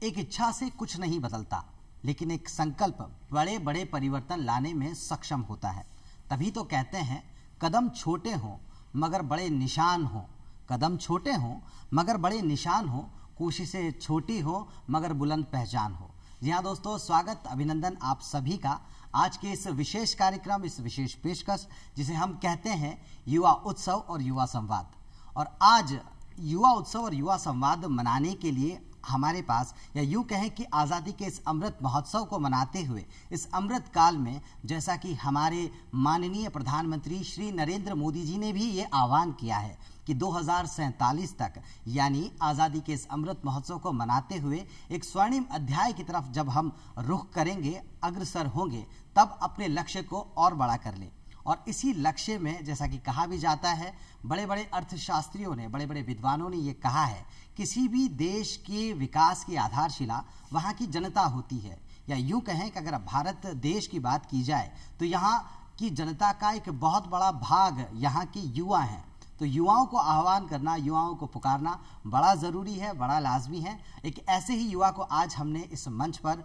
एक इच्छा से कुछ नहीं बदलता, लेकिन एक संकल्प बड़े बड़े परिवर्तन लाने में सक्षम होता है। तभी तो कहते हैं कदम छोटे हों मगर बड़े निशान हों, कदम छोटे हों मगर बड़े निशान हों, कोशिशें छोटी हो मगर बुलंद पहचान हो। जी हाँ दोस्तों, स्वागत अभिनंदन आप सभी का आज के इस विशेष कार्यक्रम, इस विशेष पेशकश जिसे हम कहते हैं युवा उत्सव और युवा संवाद। और आज युवा उत्सव और युवा संवाद मनाने के लिए हमारे पास, या यूं कहें कि आज़ादी के इस अमृत महोत्सव को मनाते हुए इस अमृत काल में, जैसा कि हमारे माननीय प्रधानमंत्री श्री नरेंद्र मोदी जी ने भी ये आह्वान किया है कि 2047 तक यानी आज़ादी के इस अमृत महोत्सव को मनाते हुए एक स्वर्णिम अध्याय की तरफ जब हम रुख करेंगे, अग्रसर होंगे, तब अपने लक्ष्य को और बड़ा कर लें। और इसी लक्ष्य में, जैसा कि कहा भी जाता है, बड़े बड़े अर्थशास्त्रियों ने, बड़े बड़े विद्वानों ने ये कहा है, किसी भी देश के विकास की आधारशिला वहाँ की जनता होती है। या यूं कहें कि अगर भारत देश की बात की जाए तो यहाँ की जनता का एक बहुत बड़ा भाग यहाँ के युवा हैं। तो युवाओं को आह्वान करना, युवाओं को पुकारना बड़ा ज़रूरी है, बड़ा लाजमी है। एक ऐसे ही युवा को आज हमने इस मंच पर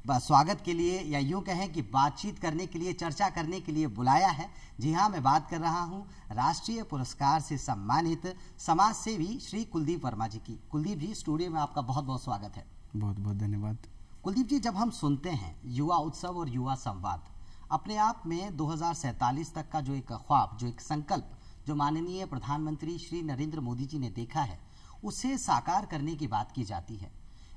स्वागत के लिए, या यूं कहें कि बातचीत करने के लिए, चर्चा करने के लिए बुलाया है। जी हाँ, मैं बात कर रहा हूं राष्ट्रीय पुरस्कार से सम्मानित समाज सेवी श्री कुलदीप वर्मा जी की। कुलदीप जी, स्टूडियो में आपका बहुत बहुत स्वागत है। बहुत बहुत धन्यवाद। कुलदीप जी, जब हम सुनते हैं युवा उत्सव और युवा संवाद, अपने आप में 2047 तक का जो एक ख्वाब, जो एक संकल्प, जो माननीय प्रधानमंत्री श्री नरेंद्र मोदी जी ने देखा है, उसे साकार करने की बात की जाती है।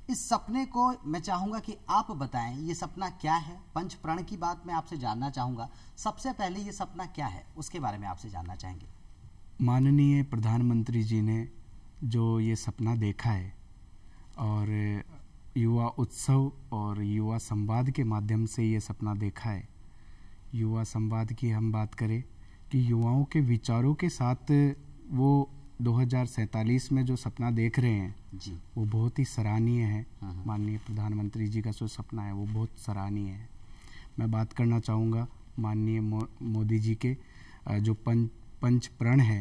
इस सपने को मैं चाहूँगा कि आप बताएं, ये सपना क्या है? पंच प्रण की बात मैं आपसे जानना चाहूँगा। सबसे पहले ये सपना क्या है, उसके बारे में आपसे जानना चाहेंगे। माननीय प्रधानमंत्री जी ने जो ये सपना देखा है और युवा उत्सव और युवा संवाद के माध्यम से ये सपना देखा है। युवा संवाद की हम बात करें कि युवाओं के विचारों के साथ वो 2047 में जो सपना देख रहे हैं जी, वो बहुत ही सराहनीय है। माननीय प्रधानमंत्री जी का जो सपना है वो बहुत सराहनीय है। मैं बात करना चाहूँगा माननीय मोदी जी के जो पंच प्रण है,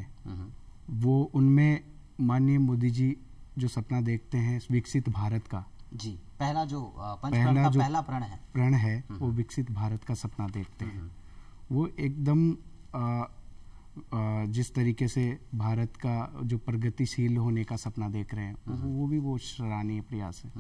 वो उनमें माननीय मोदी जी जो सपना देखते हैं विकसित भारत का। जी, पहला जो पहला प्रण है वो विकसित भारत का सपना देखते हैं। वो एकदम जिस तरीके से भारत का जो प्रगतिशील होने का सपना देख रहे हैं, वो भी बहुत सराहनीय प्रयास है।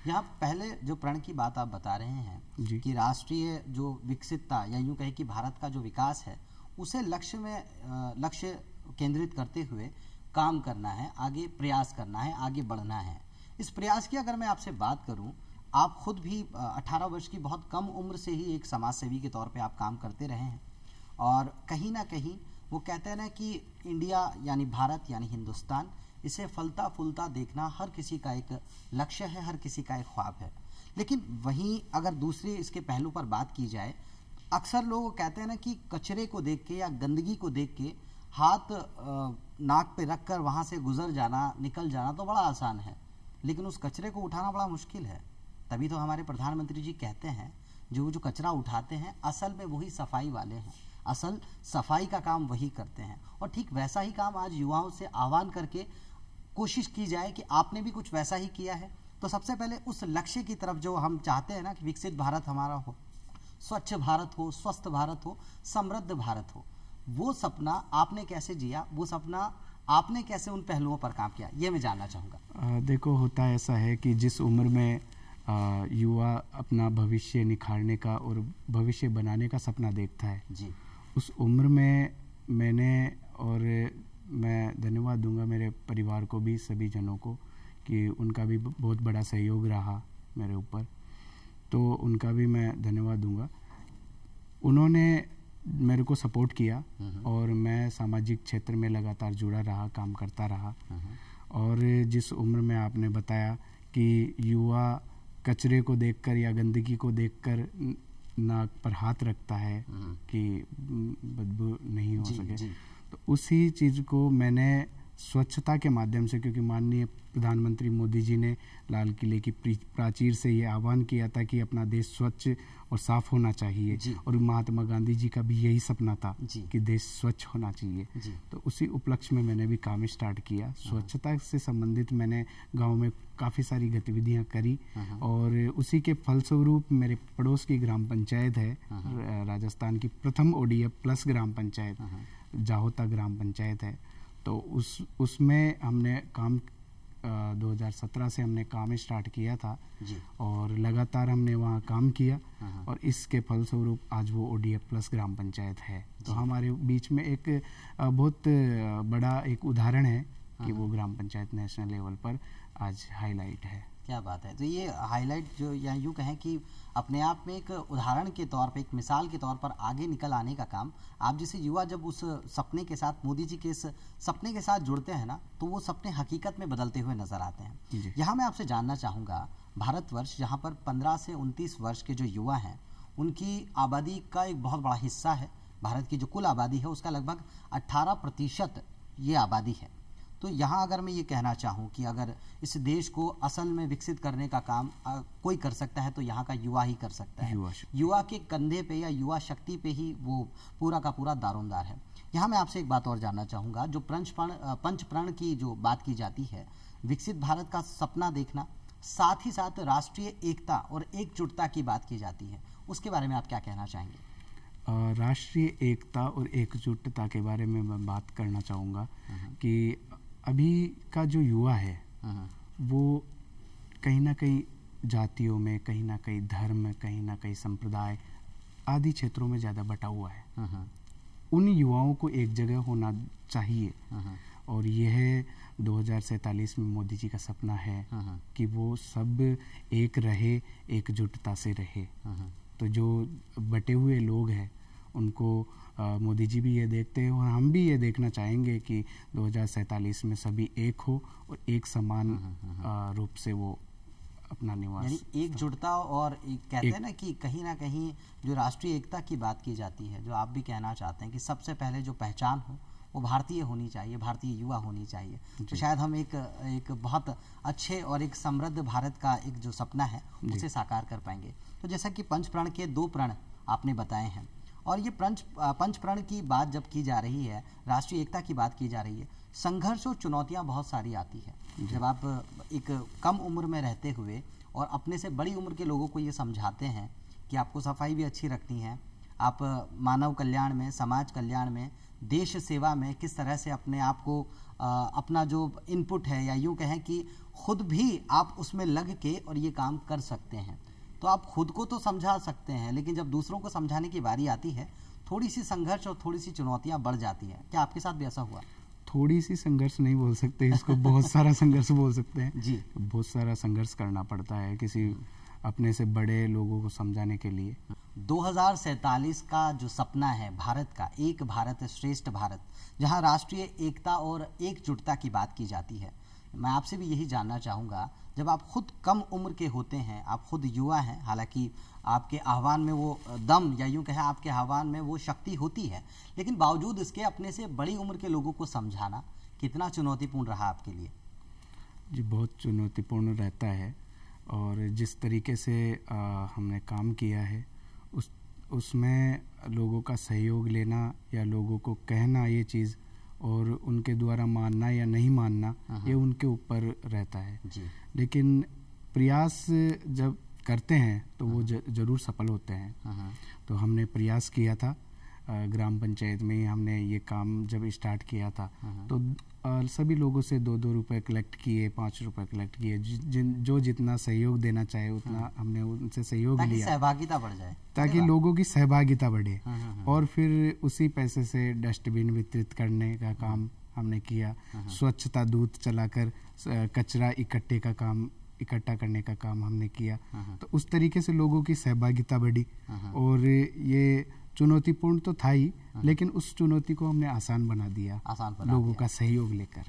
यहाँ पहले जो प्रण की बात आप बता रहे हैं कि राष्ट्रीय जो विकसितता, या यूं कहे कि भारत का जो विकास है, उसे लक्ष्य केंद्रित करते हुए काम करना है, आगे प्रयास करना है, आगे बढ़ना है। इस प्रयास की अगर मैं आपसे बात करूं, आप खुद भी 18 वर्ष की बहुत कम उम्र से ही एक समाज सेवी के तौर पे आप काम करते रहे हैं। और कहीं ना कहीं वो कहते हैं ना कि इंडिया यानी भारत यानी हिंदुस्तान, इसे फलता फूलता देखना हर किसी का एक लक्ष्य है, हर किसी का एक ख्वाब है। लेकिन वहीं अगर दूसरे इसके पहलू पर बात की जाए, अक्सर लोग कहते हैं ना कि कचरे को देख के या गंदगी को देख के हाथ नाक पे रख कर वहाँ से गुजर जाना, निकल जाना तो बड़ा आसान है, लेकिन उस कचरे को उठाना बड़ा मुश्किल है। तभी तो हमारे प्रधानमंत्री जी कहते हैं जो कचरा उठाते हैं असल में वही सफाई वाले हैं, असल सफाई का काम वही करते हैं। और ठीक वैसा ही काम आज युवाओं से आह्वान करके कोशिश की जाए कि आपने भी कुछ वैसा ही किया है। तो सबसे पहले उस लक्ष्य की तरफ जो हम चाहते हैं ना कि विकसित भारत हमारा हो, स्वच्छ भारत हो, स्वस्थ भारत हो, समृद्ध भारत हो, वो सपना आपने कैसे जिया, वो सपना आपने कैसे उन पहलुओं पर काम किया, ये मैं जानना चाहूँगा। देखो, होता ऐसा है कि जिस उम्र में युवा अपना भविष्य निखारने का और भविष्य बनाने का सपना देखता है जी, उस उम्र में मैंने, और मैं धन्यवाद दूंगा मेरे परिवार को भी, सभी जनों को, कि उनका भी बहुत बड़ा सहयोग रहा मेरे ऊपर, तो उनका भी मैं धन्यवाद दूंगा। उन्होंने मेरे को सपोर्ट किया और मैं सामाजिक क्षेत्र में लगातार जुड़ा रहा, काम करता रहा। और जिस उम्र में आपने बताया कि युवा कचरे को देखकर या गंदगी को देखकर नाक पर हाथ रखता है कि बदबू नहीं हो सके, तो उसी चीज़ को मैंने स्वच्छता के माध्यम से, क्योंकि माननीय प्रधानमंत्री मोदी जी ने लाल किले की प्राचीर से ये आह्वान किया था कि अपना देश स्वच्छ और साफ होना चाहिए, और महात्मा गांधी जी का भी यही सपना था कि देश स्वच्छ होना चाहिए। तो उसी उपलक्ष्य में मैंने भी काम स्टार्ट किया। स्वच्छता से संबंधित मैंने गांव में काफ़ी सारी गतिविधियां करी, और उसी के फलस्वरूप मेरे पड़ोस की ग्राम पंचायत है, राजस्थान की प्रथम ODF प्लस ग्राम पंचायत, जाहोता ग्राम पंचायत है। तो उसमें हमने काम 2017 से हमने काम स्टार्ट किया था और लगातार हमने वहाँ काम किया, और इसके फलस्वरूप आज वो ODF प्लस ग्राम पंचायत है। तो हमारे बीच में एक बहुत बड़ा एक उदाहरण है कि वो ग्राम पंचायत नेशनल लेवल पर आज हाईलाइट है। क्या बात है। तो ये हाईलाइट जो, या यूँ कहें कि अपने आप में एक उदाहरण के तौर पे, एक मिसाल के तौर पर आगे निकल आने का काम आप जैसे युवा जब उस सपने के साथ, मोदी जी के इस सपने के साथ जुड़ते हैं ना, तो वो सपने हकीकत में बदलते हुए नजर आते हैं। यहाँ मैं आपसे जानना चाहूँगा, भारतवर्ष जहाँ पर 15 से 29 वर्ष के जो युवा हैं, उनकी आबादी का एक बहुत बड़ा हिस्सा है। भारत की जो कुल आबादी है उसका लगभग 18% ये आबादी है। तो यहाँ अगर मैं ये कहना चाहूँ कि अगर इस देश को असल में विकसित करने का काम कोई कर सकता है तो यहाँ का युवा ही कर सकता है। युवा के कंधे पे या युवा शक्ति पे ही वो पूरा का पूरा दारोमदार है। यहाँ मैं आपसे एक बात और जानना चाहूँगा, जो पंच प्रण की जो बात की जाती है, विकसित भारत का सपना देखना, साथ ही साथ राष्ट्रीय एकता और एकजुटता की बात की जाती है, उसके बारे में आप क्या कहना चाहेंगे? राष्ट्रीय एकता और एकजुटता के बारे में मैं बात करना चाहूँगा कि अभी का जो युवा है वो कहीं ना कहीं जातियों में, कहीं ना कहीं धर्म, कहीं ना कहीं संप्रदाय आदि क्षेत्रों में ज़्यादा बटा हुआ है। उन युवाओं को एक जगह होना चाहिए, और यह 2047 में मोदी जी का सपना है कि वो सब एक रहे, एकजुटता से रहे। तो जो बटे हुए लोग हैं उनको मोदी जी भी ये देखते हैं, और हम भी ये देखना चाहेंगे कि 2047 में सभी एक हो और एक समान रूप से वो अपना निवास, यानी एकजुटता। और कहते हैं ना कि कहीं ना कहीं जो राष्ट्रीय एकता की बात की जाती है, जो आप भी कहना चाहते हैं कि सबसे पहले जो पहचान हो वो भारतीय होनी चाहिए, भारतीय युवा होनी चाहिए, तो शायद हम एक बहुत अच्छे और एक समृद्ध भारत का एक जो सपना है उसे साकार कर पाएंगे। तो जैसा कि पंच प्रण के 2 प्रण आपने बताए हैं, और ये पंच प्रण की बात जब की जा रही है, राष्ट्रीय एकता की बात की जा रही है, संघर्ष और चुनौतियां बहुत सारी आती है। जब आप एक कम उम्र में रहते हुए और अपने से बड़ी उम्र के लोगों को ये समझाते हैं कि आपको सफाई भी अच्छी रखनी है, आप मानव कल्याण में, समाज कल्याण में, देश सेवा में किस तरह से अपने आप को अपना जो इनपुट है, या यूँ कहें कि खुद भी आप उसमें लग के और ये काम कर सकते हैं। तो आप खुद को तो समझा सकते हैं, लेकिन जब दूसरों को समझाने की बारी आती है, थोड़ी सी संघर्ष और थोड़ी सी चुनौतियां बढ़ जाती हैं। क्या आपके साथ भी ऐसा हुआ? थोड़ी सी संघर्ष नहीं बोल सकते इसको, बहुत सारा संघर्ष बोल सकते हैं जी। बहुत सारा संघर्ष करना पड़ता है किसी अपने से बड़े लोगों को समझाने के लिए। 2047 का जो सपना है भारत का, एक भारत श्रेष्ठ भारत, जहां राष्ट्रीय एकता और एकजुटता की बात की जाती है, मैं आपसे भी यही जानना चाहूँगा, जब आप खुद कम उम्र के होते हैं, आप खुद युवा हैं, हालांकि आपके आह्वान में वो दम, या यूँ कहें आपके आह्वान में वो शक्ति होती है, लेकिन बावजूद इसके अपने से बड़ी उम्र के लोगों को समझाना कितना चुनौतीपूर्ण रहा आपके लिए? जी, बहुत चुनौतीपूर्ण रहता है, और जिस तरीके से हमने काम किया है उसमें लोगों का सहयोग लेना या लोगों को कहना ये चीज़, और उनके द्वारा मानना या नहीं मानना, ये उनके ऊपर रहता है जी। लेकिन प्रयास जब करते हैं तो वो जरूर सफल होते हैं। तो हमने प्रयास किया था, ग्राम पंचायत में ही हमने ये काम जब स्टार्ट किया था, तो सभी लोगों से 2-2 रुपए कलेक्ट किए, 5 रुपए कलेक्ट किए, जो जितना सहयोग देना चाहे उतना हमने उनसे सहयोग लिया, सहभागिता बढ़ जाए, ताकि लोगों की सहभागिता बढ़े। और फिर उसी पैसे से डस्टबिन वितरित करने का काम हमने किया, स्वच्छता दूत चलाकर कचरा इकट्ठा करने का काम हमने किया। तो उस तरीके से लोगों की सहभागिता बढ़ी, और ये चुनौतीपूर्ण तो था ही, लेकिन उस चुनौती को हमने आसान बना दिया लोगों का सहयोग लेकर।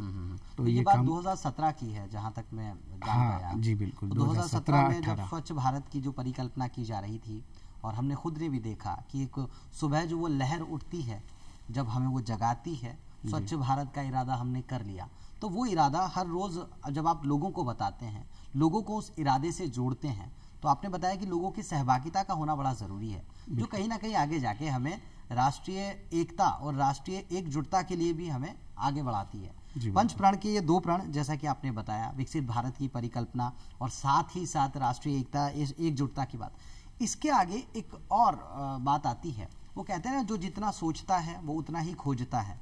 तो ये बात 2017 की है जहाँ तक मैं जान पाया। जी बिल्कुल। तो 2017 में जब स्वच्छ भारत की जो परिकल्पना की जा रही थी, और हमने खुद ने भी देखा कि एक सुबह जो वो लहर उठती है, जब हमें वो जगाती है, स्वच्छ भारत का इरादा हमने कर लिया, तो वो इरादा हर रोज़ जब आप लोगों को बताते हैं, लोगों को उस इरादे से जोड़ते हैं, तो आपने बताया कि लोगों की सहभागिता का होना बड़ा ज़रूरी है, जो कहीं ना कहीं आगे जाके हमें राष्ट्रीय एकता और राष्ट्रीय एकजुटता के लिए भी हमें आगे बढ़ाती है। पंच प्रण के ये 2 प्रण, जैसा कि आपने बताया, विकसित भारत की परिकल्पना और साथ ही साथ राष्ट्रीय एकता, एकजुटता की बात। इसके आगे एक और बात आती है, वो कहते हैं ना, जो जितना सोचता है वो उतना ही खोजता है।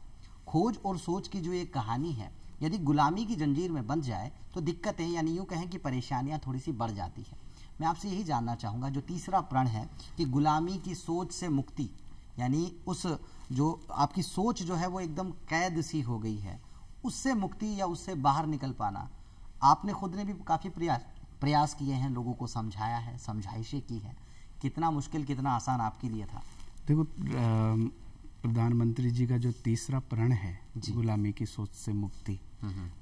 खोज और सोच की जो एक कहानी है, यदि गुलामी की जंजीर में बंध जाए तो दिक्कतें, यानी यूँ कहें कि परेशानियां थोड़ी सी बढ़ जाती है। मैं आपसे यही जानना चाहूँगा, जो तीसरा प्रण है कि गुलामी की सोच से मुक्ति, यानी उस जो आपकी सोच जो है वो एकदम कैद सी हो गई है, उससे मुक्ति या उससे बाहर निकल पाना, आपने खुद ने भी काफ़ी प्रयास किए हैं, लोगों को समझाया है, समझाइशें की है, कितना मुश्किल कितना आसान आपके लिए था? देखो, प्रधानमंत्री जी का जो तीसरा प्रण है, गुलामी की सोच से मुक्ति,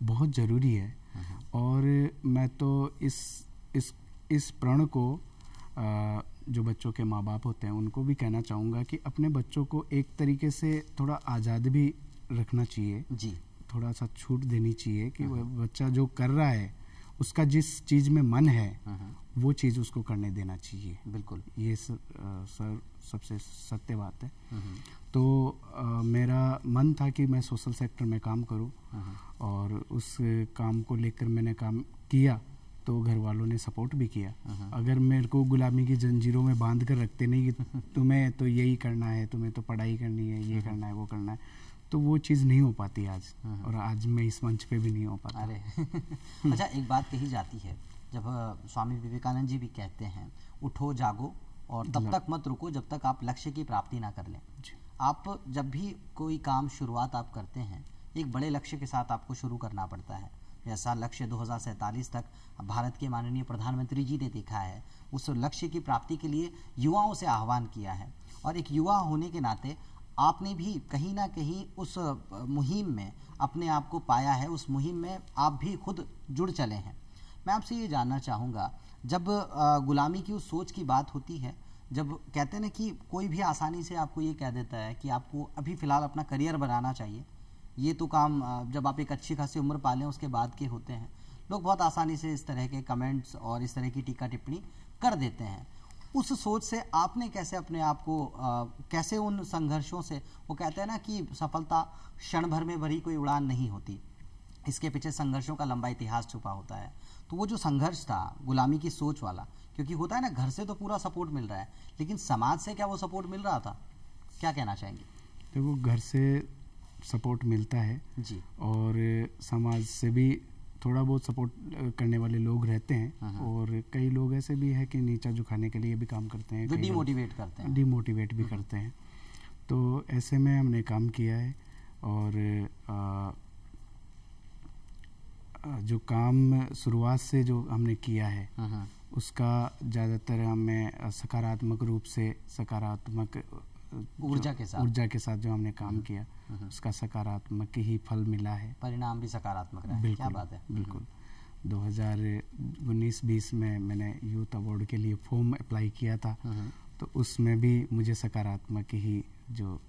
बहुत ज़रूरी है। और मैं तो इस प्रण को जो बच्चों के माँ बाप होते हैं उनको भी कहना चाहूँगा कि अपने बच्चों को एक तरीके से थोड़ा आज़ाद भी रखना चाहिए जी, थोड़ा सा छूट देनी चाहिए कि वह बच्चा जो कर रहा है उसका जिस चीज़ में मन है वो चीज़ उसको करने देना चाहिए। बिल्कुल, ये सर सबसे सत्य बात है। तो मेरा मन था कि मैं सोशल सेक्टर में काम करूं, और उस काम को लेकर मैंने काम किया, तो घर वालों ने सपोर्ट भी किया। अगर मेरे को गुलामी की जंजीरों में बांध कर रखते नहीं कि तुम्हें तो यही करना है, तुम्हें तो पढ़ाई करनी है, ये करना है, वो करना है, तो वो चीज़ नहीं हो पाती आज, और आज मैं इस मंच पे भी नहीं हो पाता। अरे अच्छा, एक बात कही जाती है, जब स्वामी विवेकानंद जी भी कहते हैं, उठो जागो और तब तक मत रुको जब तक आप लक्ष्य की प्राप्ति ना कर लें। आप जब भी कोई काम शुरुआत आप करते हैं, एक बड़े लक्ष्य के साथ आपको शुरू करना पड़ता है। जैसा लक्ष्य 2047 तक भारत के माननीय प्रधानमंत्री जी ने देखा है, उस लक्ष्य की प्राप्ति के लिए युवाओं से आह्वान किया है, और एक युवा होने के नाते आपने भी कहीं ना कहीं उस मुहिम में अपने आप को पाया है, उस मुहिम में आप भी खुद जुड़ चले हैं। मैं आपसे ये जानना चाहूँगा, जब गुलामी की उस सोच की बात होती है, जब कहते हैं ना कि कोई भी आसानी से आपको ये कह देता है कि आपको अभी फ़िलहाल अपना करियर बनाना चाहिए, ये तो काम जब आप एक अच्छी खासी उम्र पालें उसके बाद के होते हैं, लोग बहुत आसानी से इस तरह के कमेंट्स और इस तरह की टीका टिप्पणी कर देते हैं। उस सोच से आपने कैसे अपने आप को कैसे उन संघर्षों से, वो कहते हैं ना कि सफलता क्षण भर में भरी कोई उड़ान नहीं होती, इसके पीछे संघर्षों का लंबा इतिहास छुपा होता है। तो वो जो संघर्ष था गुलामी की सोच वाला, क्योंकि होता है ना, घर से तो पूरा सपोर्ट मिल रहा है, लेकिन समाज से क्या वो सपोर्ट मिल रहा था? क्या कहना चाहेंगे? देखो, घर से सपोर्ट मिलता है जी, और समाज से भी थोड़ा बहुत सपोर्ट करने वाले लोग रहते हैं, और कई लोग ऐसे भी हैं कि नीचा झुकाने के लिए भी काम करते हैं, जो डिमोटिवेट करते हैं, डिमोटिवेट भी करते हैं। तो ऐसे में हमने काम किया है, और जो काम शुरुआत से जो हमने किया है उसका ज़्यादातर हमें सकारात्मक रूप से, सकारात्मक ऊर्जा के साथ जो हमने काम किया उसका सकारात्मक ही फल मिला है, परिणाम भी सकारात्मक रहा है। क्या बात है। बिल्कुल। 2019-20 में मैंने यूथ अवार्ड के लिए फॉर्म अप्लाई किया था, तो उसमें भी मुझे सकारात्मक ही जो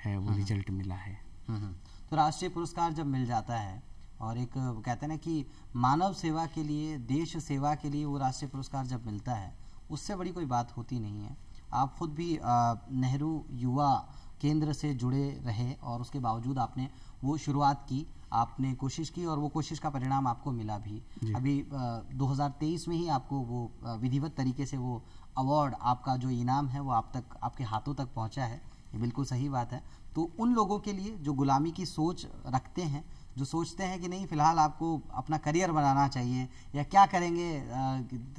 है वो रिजल्ट मिला है। तो राष्ट्रीय पुरस्कार जब मिल जाता है, और एक कहते हैं ना कि मानव सेवा के लिए, देश सेवा के लिए वो राष्ट्रीय पुरस्कार जब मिलता है, उससे बड़ी कोई बात होती नहीं है। आप खुद भी नेहरू युवा केंद्र से जुड़े रहे, और उसके बावजूद आपने वो शुरुआत की, आपने कोशिश की, और वो कोशिश का परिणाम आपको मिला भी। अभी 2023 में ही आपको वो विधिवत तरीके से वो अवार्ड, आपका जो इनाम है वो आप तक, आपके हाथों तक पहुंचा है। ये बिल्कुल सही बात है। तो उन लोगों के लिए जो गुलामी की सोच रखते हैं, जो सोचते हैं कि नहीं फ़िलहाल आपको अपना करियर बनाना चाहिए, या क्या करेंगे,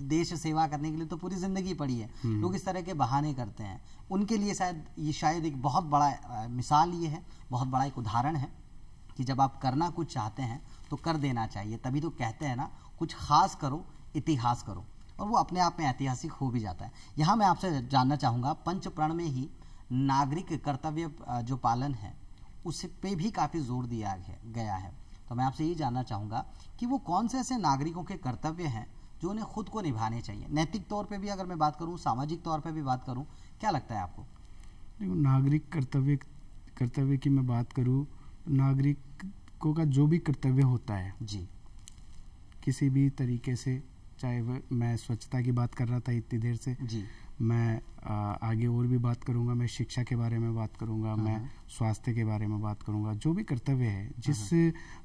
देश सेवा करने के लिए तो पूरी ज़िंदगी पड़ी है, लोग इस तरह के बहाने करते हैं, उनके लिए शायद एक बहुत बड़ा मिसाल ये है, बहुत बड़ा एक उदाहरण है कि जब आप करना कुछ चाहते हैं तो कर देना चाहिए। तभी तो कहते हैं ना, कुछ खास करो, इतिहास करो, और वो अपने आप में ऐतिहासिक हो भी जाता है। यहाँ मैं आपसे जानना चाहूँगा, पंच प्रण में ही नागरिक कर्तव्य जो पालन है उस पे भी काफ़ी जोर दिया गया है। तो मैं आपसे यही जानना चाहूँगा कि वो कौन से ऐसे नागरिकों के कर्तव्य हैं जो उन्हें खुद को निभाने चाहिए, नैतिक तौर पे भी अगर मैं बात करूँ, सामाजिक तौर पे भी बात करूँ, क्या लगता है आपको? देखो, नागरिक कर्तव्य की मैं बात करूँ, नागरिक नागरिकों का जो भी कर्तव्य होता है जी किसी भी तरीके से, चाहे वह, मैं स्वच्छता की बात कर रहा था इतनी देर से, जी मैं आगे और भी बात करूंगा, मैं शिक्षा के बारे में बात करूंगा, मैं स्वास्थ्य के बारे में बात करूंगा, जो भी कर्तव्य है जिस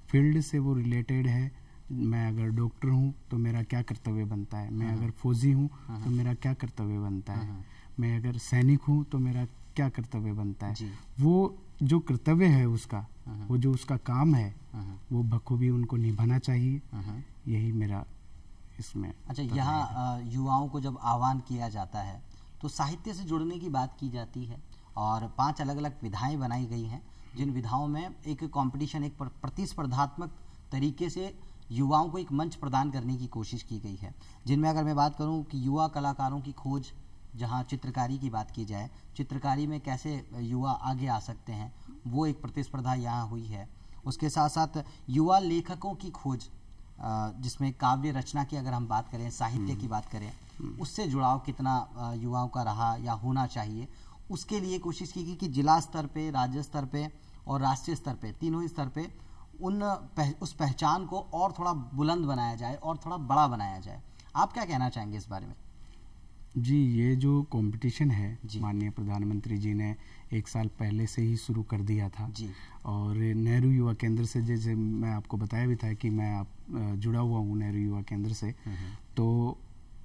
फील्ड से वो रिलेटेड है। मैं अगर डॉक्टर हूँ तो मेरा क्या कर्तव्य बनता है, मैं अगर फौजी हूँ तो मेरा क्या कर्तव्य बनता है, मैं अगर सैनिक हूँ तो मेरा क्या कर्तव्य बनता है। वो जो कर्तव्य है उसका, वो जो उसका काम है, वो बखूबी उनको निभाना चाहिए। यही मेरा इसमें। अच्छा, यहाँ युवाओं को जब आह्वान किया जाता है तो साहित्य से जुड़ने की बात की जाती है और 5 अलग अलग विधाएं बनाई गई हैं, जिन विधाओं में एक कंपटीशन, एक प्रतिस्पर्धात्मक तरीके से युवाओं को एक मंच प्रदान करने की कोशिश की गई है, जिनमें अगर मैं बात करूं कि युवा कलाकारों की खोज, जहां चित्रकारी की बात की जाए, चित्रकारी में कैसे युवा आगे आ सकते हैं, वो एक प्रतिस्पर्धा यहाँ हुई है। उसके साथ साथ युवा लेखकों की खोज, जिसमें काव्य रचना की अगर हम बात करें, साहित्य की बात करें, उससे जुड़ाव कितना युवाओं का रहा या होना चाहिए, उसके लिए कोशिश की गई कि जिला स्तर पे, राज्य स्तर पे और राष्ट्रीय स्तर पे, तीनों ही स्तर पे उस पहचान को और थोड़ा बुलंद बनाया जाए और थोड़ा बड़ा बनाया जाए। आप क्या कहना चाहेंगे इस बारे में? जी, ये जो कंपटीशन है माननीय प्रधानमंत्री जी ने 1 साल पहले से ही शुरू कर दिया था जी। और नेहरू युवा केंद्र से, जैसे मैं आपको बताया भी था कि मैं जुड़ा हुआ हूँ नेहरू युवा केंद्र से, तो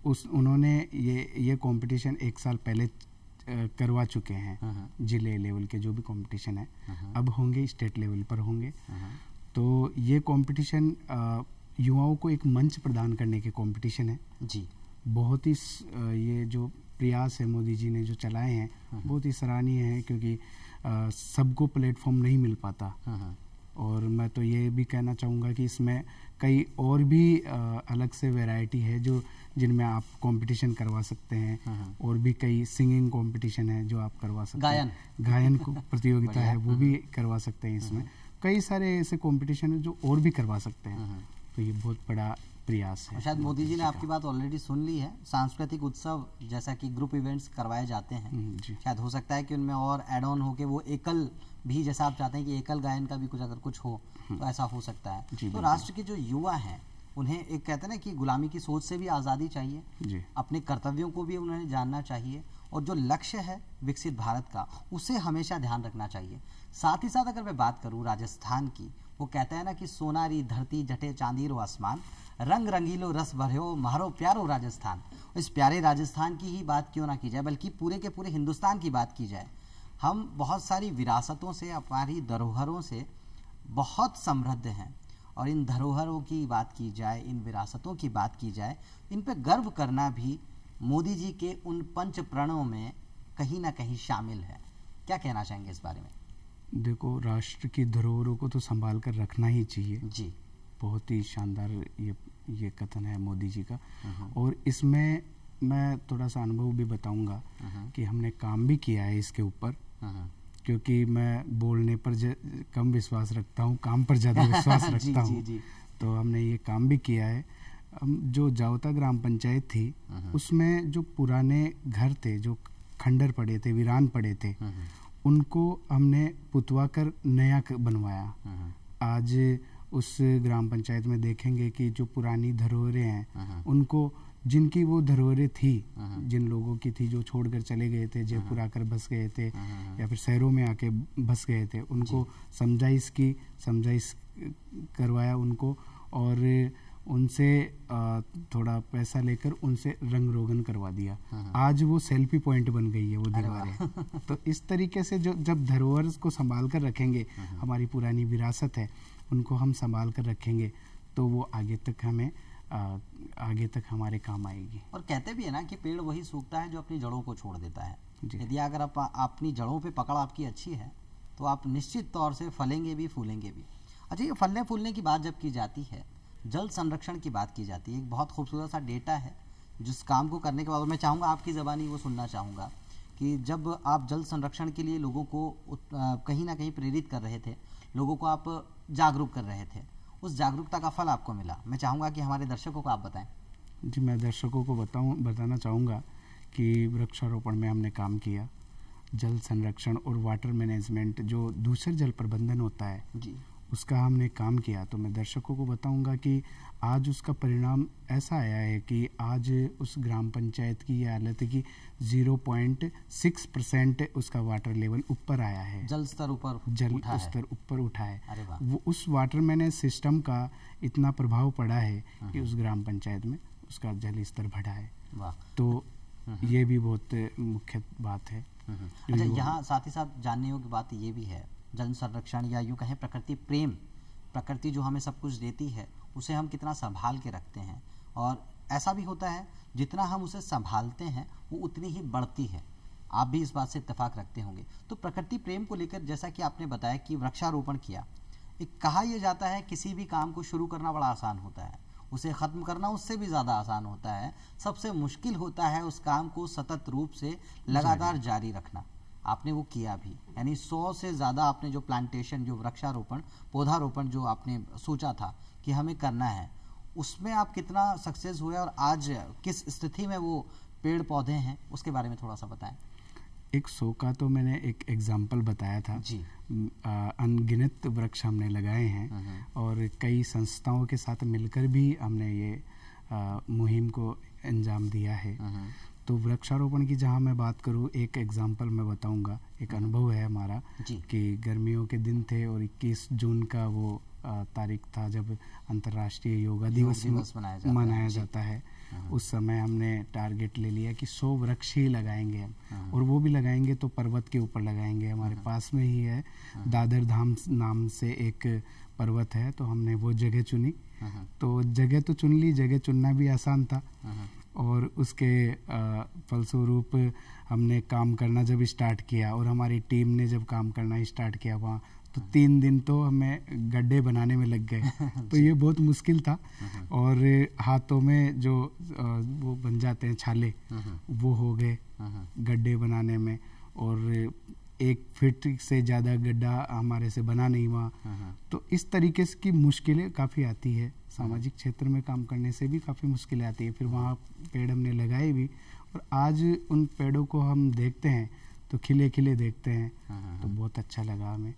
उन्होंने ये कंपटीशन 1 साल पहले करवा चुके हैं। जिले लेवल के जो भी कंपटीशन है अब होंगे, स्टेट लेवल पर होंगे। तो ये कंपटीशन युवाओं को एक मंच प्रदान करने के कंपटीशन है जी। बहुत ही ये जो प्रयास है मोदी जी ने जो चलाए हैं बहुत ही सराहनीय है, क्योंकि सबको प्लेटफॉर्म नहीं मिल पाता। और मैं तो ये भी कहना चाहूँगा कि इसमें कई और भी अलग से वैरायटी है जो जिनमें आप कंपटीशन करवा सकते हैं, और भी कई सिंगिंग कंपटीशन है जो आप करवा सकते हैं, गायन प्रतियोगिता है वो भी करवा सकते हैं। इसमें कई सारे ऐसे कंपटीशन है जो और भी करवा सकते हैं। तो ये बहुत बड़ा प्रयास है। शायद मोदी जी ने आपकी बात ऑलरेडी सुन ली है। सांस्कृतिक उत्सव जैसा कि ग्रुप इवेंट्स करवाए जाते हैं, शायद हो सकता है कि उनमें और एड ऑन हो के वो एकल भी, जैसा आप चाहते हैं कि एकल गायन का भी कुछ अगर कुछ हो तो ऐसा हो सकता है। तो राष्ट्र के जो युवा हैं उन्हें एक कहते हैं ना कि गुलामी की सोच से भी आज़ादी चाहिए, अपने कर्तव्यों को भी उन्हें जानना चाहिए, और जो लक्ष्य है विकसित भारत का उसे हमेशा ध्यान रखना चाहिए। साथ ही साथ अगर मैं बात करूँ राजस्थान की, वो कहते हैं ना कि सोनारी धरती जटे चांदीरो आसमान, रंग रंगीलो रस भरो म्हारो प्यारो राजस्थान। इस प्यारे राजस्थान की ही बात क्यों ना की जाए, बल्कि पूरे के पूरे हिंदुस्तान की बात की जाए। हम बहुत सारी विरासतों से, हमारी धरोहरों से बहुत समृद्ध हैं, और इन धरोहरों की बात की जाए, इन विरासतों की बात की जाए, इन पे गर्व करना भी मोदी जी के उन 5 प्रणों में कहीं ना कहीं शामिल है। क्या कहना चाहेंगे इस बारे में? देखो, राष्ट्र की धरोहरों को तो संभाल कर रखना ही चाहिए जी। बहुत ही शानदार ये कथन है मोदी जी का। और इसमें मैं थोड़ा सा अनुभव भी बताऊंगा कि हमने काम भी किया है इसके ऊपर, क्योंकि मैं बोलने पर कम विश्वास रखता हूँ, काम पर ज़्यादा विश्वास रखता हूँ। तो हमने ये काम भी किया है। जो जावता ग्राम पंचायत थी उसमें जो पुराने घर थे, जो खंडर पड़े थे, वीरान पड़े थे, उनको हमने पुतवा कर नया बनवाया। आज उस ग्राम पंचायत में देखेंगे कि जो पुरानी धरोहरें हैं उनको, जिनकी वो धरोहरें थी, जिन लोगों की थी जो छोड़कर चले गए थे, जयपुर आकर बस गए थे या फिर शहरों में आके बस गए थे, उनको समझाइश करवाया उनको, और उनसे थोड़ा पैसा लेकर उनसे रंग रोगन करवा दिया। आज वो सेल्फी पॉइंट बन गई है वो दीवारें। तो इस तरीके से जब धरोहर को संभाल कर रखेंगे, हमारी पुरानी विरासत है उनको हम संभाल कर रखेंगे, तो वो आगे तक हमारे काम आएगी। और कहते भी है ना कि पेड़ वही सूखता है जो अपनी जड़ों को छोड़ देता है। यदि अगर आप अपनी जड़ों पे पकड़ आपकी अच्छी है तो आप निश्चित तौर से फलेंगे भी, फूलेंगे भी। अच्छा, ये फलने फूलने की बात जब की जाती है, जल संरक्षण की बात की जाती है, एक बहुत खूबसूरत सा डेटा है जिस काम को करने के बाद मैं चाहूँगा आपकी ज़बानी वो सुनना चाहूँगा कि जब आप जल संरक्षण के लिए लोगों को कहीं ना कहीं प्रेरित कर रहे थे, लोगों को आप जागरूक कर रहे थे, उस जागरूकता का फल आपको मिला। मैं चाहूँगा कि हमारे दर्शकों को आप बताएं। जी, मैं दर्शकों को बताना चाहूँगा कि वृक्षारोपण में हमने काम किया, जल संरक्षण और वाटर मैनेजमेंट, जो दूषित जल प्रबंधन होता है जी, उसका हमने काम किया, तो मैं दर्शकों को बताऊंगा कि आज उसका परिणाम ऐसा आया है कि आज उस ग्राम पंचायत की ये हालत है कि 0.6% उसका वाटर लेवल ऊपर आया है, जल स्तर ऊपर उठा है। अरे वाह। वो उस वाटर मैनेज सिस्टम का इतना प्रभाव पड़ा है कि उस ग्राम पंचायत में उसका जल स्तर बढ़ा है। वाह। तो ये भी बहुत मुख्य बात है। अच्छा, यहाँ साथ ही साथ जानने योग्य बात ये भी है, जल संरक्षण या यूँ कहें प्रकृति प्रेम, प्रकृति जो हमें सब कुछ देती है उसे हम कितना संभाल के रखते हैं, और ऐसा भी होता है जितना हम उसे संभालते हैं वो उतनी ही बढ़ती है। आप भी इस बात से इत्तेफाक रखते होंगे। तो प्रकृति प्रेम को लेकर जैसा कि आपने बताया कि वृक्षारोपण किया, एक कहा यह जाता है किसी भी काम को शुरू करना बड़ा आसान होता है, उसे ख़त्म करना उससे भी ज़्यादा आसान होता है। सबसे मुश्किल होता है उस काम को सतत रूप से लगातार जारी रखना। आपने वो किया भी, यानी 100 से ज़्यादा आपने जो प्लांटेशन, जो वृक्षारोपण, पौधारोपण जो आपने सोचा था कि हमें करना है, उसमें आप कितना सक्सेस हुए और आज किस स्थिति में वो पेड़ पौधे हैं, उसके बारे में थोड़ा सा बताएं। 100 का तो मैंने एक एग्जाम्पल बताया था जी। अनगिनत वृक्ष हमने लगाए हैं और कई संस्थाओं के साथ मिलकर भी हमने ये मुहिम को अंजाम दिया है। तो वृक्षारोपण की जहाँ मैं बात करूँ, एक एग्जाम्पल मैं बताऊंगा। एक अनुभव है हमारा कि गर्मियों के दिन थे और 21 जून का वो तारीख था जब अंतर्राष्ट्रीय योगा दिवस मनाया जाता है। उस समय हमने टारगेट ले लिया कि 100 वृक्ष ही लगाएंगे हम, और वो भी लगाएंगे तो पर्वत के ऊपर लगाएंगे। हमारे पास में ही है, दादर धाम नाम से एक पर्वत है, तो हमने वो जगह चुनी। तो जगह तो चुन ली, जगह चुनना भी आसान था, और उसके फलस्वरूप हमने काम करना जब स्टार्ट किया और हमारी टीम ने जब काम करना स्टार्ट किया वहाँ, तो 3 दिन तो हमें गड्ढे बनाने में लग गए। तो ये बहुत मुश्किल था, और हाथों में जो वो बन जाते हैं छाले, वो हो गए गड्ढे बनाने में, और 1 फीट से ज़्यादा गड्ढा हमारे से बना नहीं हुआ। तो इस तरीके की मुश्किलें काफ़ी आती है। सामाजिक क्षेत्र में काम करने से भी काफ़ी मुश्किलें आती है। फिर वहाँ पेड़ हमने लगाए भी, और आज उन पेड़ों को हम देखते हैं तो खिले खिले देखते हैं, तो बहुत अच्छा लगा हमें।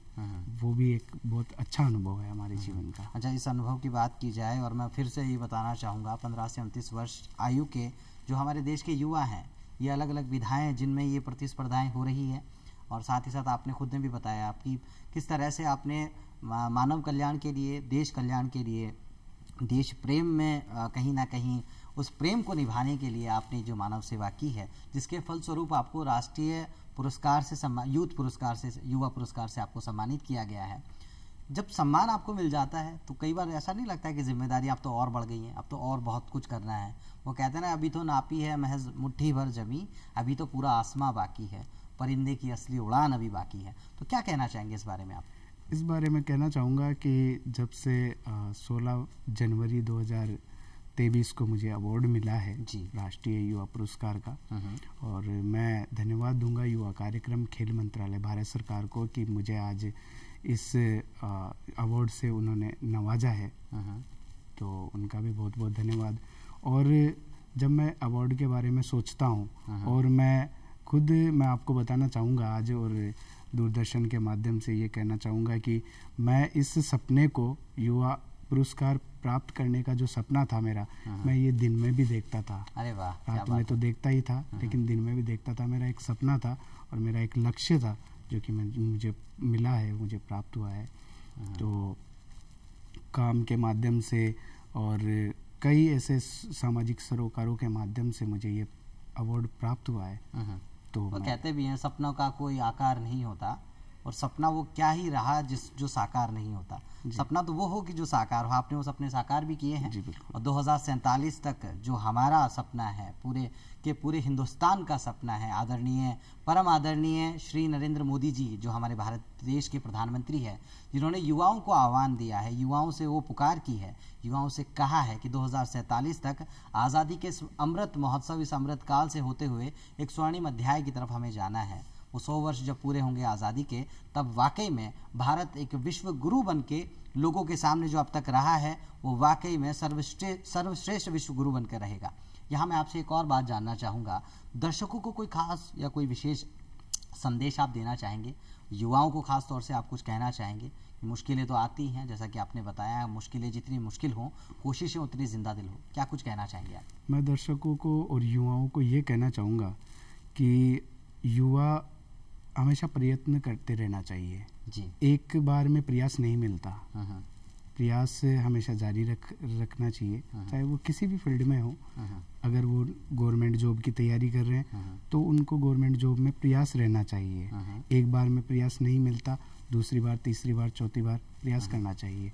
वो भी एक बहुत अच्छा अनुभव है हमारे जीवन का। अच्छा, इस अनुभव की बात की जाए, और मैं फिर से ये बताना चाहूँगा, 15 से 29 वर्ष आयु के जो हमारे देश के युवा हैं, ये अलग अलग विधाएँ हैं जिनमें ये प्रतिस्पर्धाएँ हो रही है, और साथ ही साथ आपने खुद ने भी बताया आपकी किस तरह से आपने मानव कल्याण के लिए, देश कल्याण के लिए, देश प्रेम में कहीं ना कहीं उस प्रेम को निभाने के लिए आपने जो मानव सेवा की है, जिसके फलस्वरूप आपको राष्ट्रीय पुरस्कार से यूथ पुरस्कार से, युवा पुरस्कार से आपको सम्मानित किया गया है। जब सम्मान आपको मिल जाता है तो कई बार ऐसा नहीं लगता है कि जिम्मेदारी अब तो और बढ़ गई है, अब तो और बहुत कुछ करना है। वो कहते हैं ना, अभी तो नापी है महज मुट्ठी भर जमी, अभी तो पूरा आसमां बाकी है, परिंदे की असली उड़ान अभी बाकी है। तो क्या कहना चाहेंगे इस बारे में आप? इस बारे में कहना चाहूँगा कि जब से 16 जनवरी 2023 को मुझे अवार्ड मिला है राष्ट्रीय युवा पुरस्कार का, और मैं धन्यवाद दूंगा युवा कार्यक्रम खेल मंत्रालय भारत सरकार को कि मुझे आज इस अवार्ड से उन्होंने नवाजा है, तो उनका भी बहुत बहुत धन्यवाद। और जब मैं अवार्ड के बारे में सोचता हूँ, और मैं आपको बताना चाहूँगा आज, और दूरदर्शन के माध्यम से ये कहना चाहूँगा कि मैं इस सपने को, युवा पुरस्कार प्राप्त करने का जो सपना था मेरा, मैं ये दिन में भी देखता था। अरे वाह, रात में तो देखता ही था, लेकिन दिन में भी देखता था। मेरा एक सपना था और मेरा एक लक्ष्य था जो कि मुझे मिला है, मुझे प्राप्त हुआ है। तो काम के माध्यम से और कई ऐसे सामाजिक सरोकारों के माध्यम से मुझे ये अवार्ड प्राप्त हुआ है। तो वो कहते भी हैं सपनों का कोई आकार नहीं होता, और सपना वो क्या ही रहा जो साकार नहीं होता। सपना तो वो हो कि जो साकार हो। आपने वो सपने साकार भी किए हैं। और 2047 तक जो हमारा सपना है, पूरे हिंदुस्तान का सपना है, आदरणीय, परम आदरणीय श्री नरेंद्र मोदी जी जो हमारे भारत देश के प्रधानमंत्री हैं, जिन्होंने युवाओं को आह्वान दिया है, युवाओं से वो पुकार की है, युवाओं से कहा है कि 2047 तक आज़ादी के अमृत महोत्सव, इस अमृत काल से होते हुए एक स्वर्णिम अध्याय की तरफ हमें जाना है। वो 100 वर्ष जब पूरे होंगे आज़ादी के, तब वाकई में भारत एक विश्व गुरु बन के लोगों के सामने जो अब तक रहा है, वो वाकई में सर्वश्रेष्ठ विश्व गुरु बनकर रहेगा। यहाँ मैं आपसे एक और बात जानना चाहूँगा, दर्शकों को कोई खास या कोई विशेष संदेश आप देना चाहेंगे? युवाओं को खास तौर से आप कुछ कहना चाहेंगे? मुश्किलें तो आती हैं, जैसा कि आपने बताया, मुश्किलें जितनी मुश्किल हों, कोशिशें उतनी जिंदा दिल हो। क्या कुछ कहना चाहेंगे आप? मैं दर्शकों को और युवाओं को ये कहना चाहूँगा कि युवा हमेशा प्रयत्न करते रहना चाहिए जी। एक बार में प्रयास नहीं मिलता, प्रयास हमेशा जारी रखना चाहिए, चाहे वो किसी भी फील्ड में हो। अगर वो गवर्नमेंट जॉब की तैयारी कर रहे हैं तो उनको गवर्नमेंट जॉब में प्रयास रहना चाहिए। एक बार में प्रयास नहीं मिलता, दूसरी बार, तीसरी बार, चौथी बार प्रयास करना चाहिए।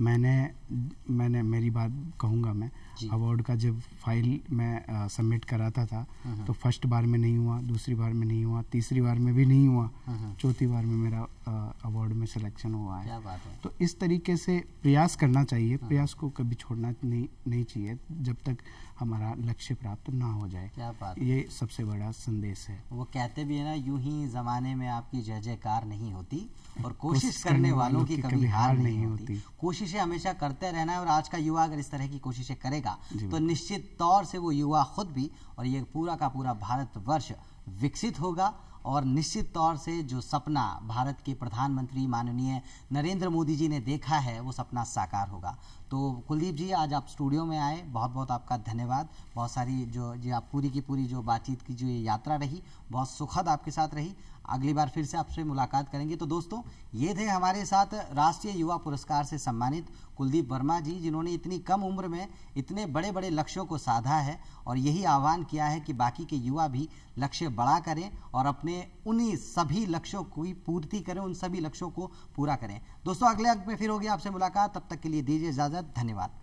मैंने मेरी बात कहूँगा, मैं अवार्ड का जब फाइल मैं सबमिट कराता था तो फर्स्ट बार में नहीं हुआ, दूसरी बार में नहीं हुआ, तीसरी बार में भी नहीं हुआ, चौथी बार में मेरा अवार्ड में सिलेक्शन हुआ है। क्या बात है। तो इस तरीके से प्रयास करना चाहिए, प्रयास को कभी छोड़ना नहीं चाहिए जब तक हमारा लक्ष्य प्राप्त ना हो जाए। क्या बात, ये सबसे बड़ा संदेश है। वो कहते भी है ना, यूं ही जमाने में आपकी जय जयकार नहीं होती और कोशिश करने वालों की कभी हार नहीं होती। कोशिशें हमेशा करते रहना है, और आज का युवा अगर इस तरह की कोशिशें करेगा तो निश्चित तौर से वो युवा खुद भी और ये पूरा का पूरा भारतवर्ष विकसित होगा, और निश्चित तौर से जो सपना भारत के प्रधानमंत्री माननीय नरेंद्र मोदी जी ने देखा है वो सपना साकार होगा। तो कुलदीप जी, आज आप स्टूडियो में आए, बहुत बहुत आपका धन्यवाद। बहुत सारी जो आप पूरी की पूरी जो बातचीत की जो ये यात्रा रही, बहुत सुखद आपके साथ रही। अगली बार फिर से आपसे मुलाकात करेंगे। तो दोस्तों, ये थे हमारे साथ राष्ट्रीय युवा पुरस्कार से सम्मानित कुलदीप वर्मा जी, जिन्होंने इतनी कम उम्र में इतने बड़े बड़े लक्ष्यों को साधा है, और यही आह्वान किया है कि बाकी के युवा भी लक्ष्य बड़ा करें और अपने उन्हीं सभी लक्ष्यों की पूर्ति करें, उन सभी लक्ष्यों को पूरा करें। दोस्तों, अगले अंक में फिर होगी आपसे मुलाकात, तब तक के लिए दीजिए इजाजत। धन्यवाद।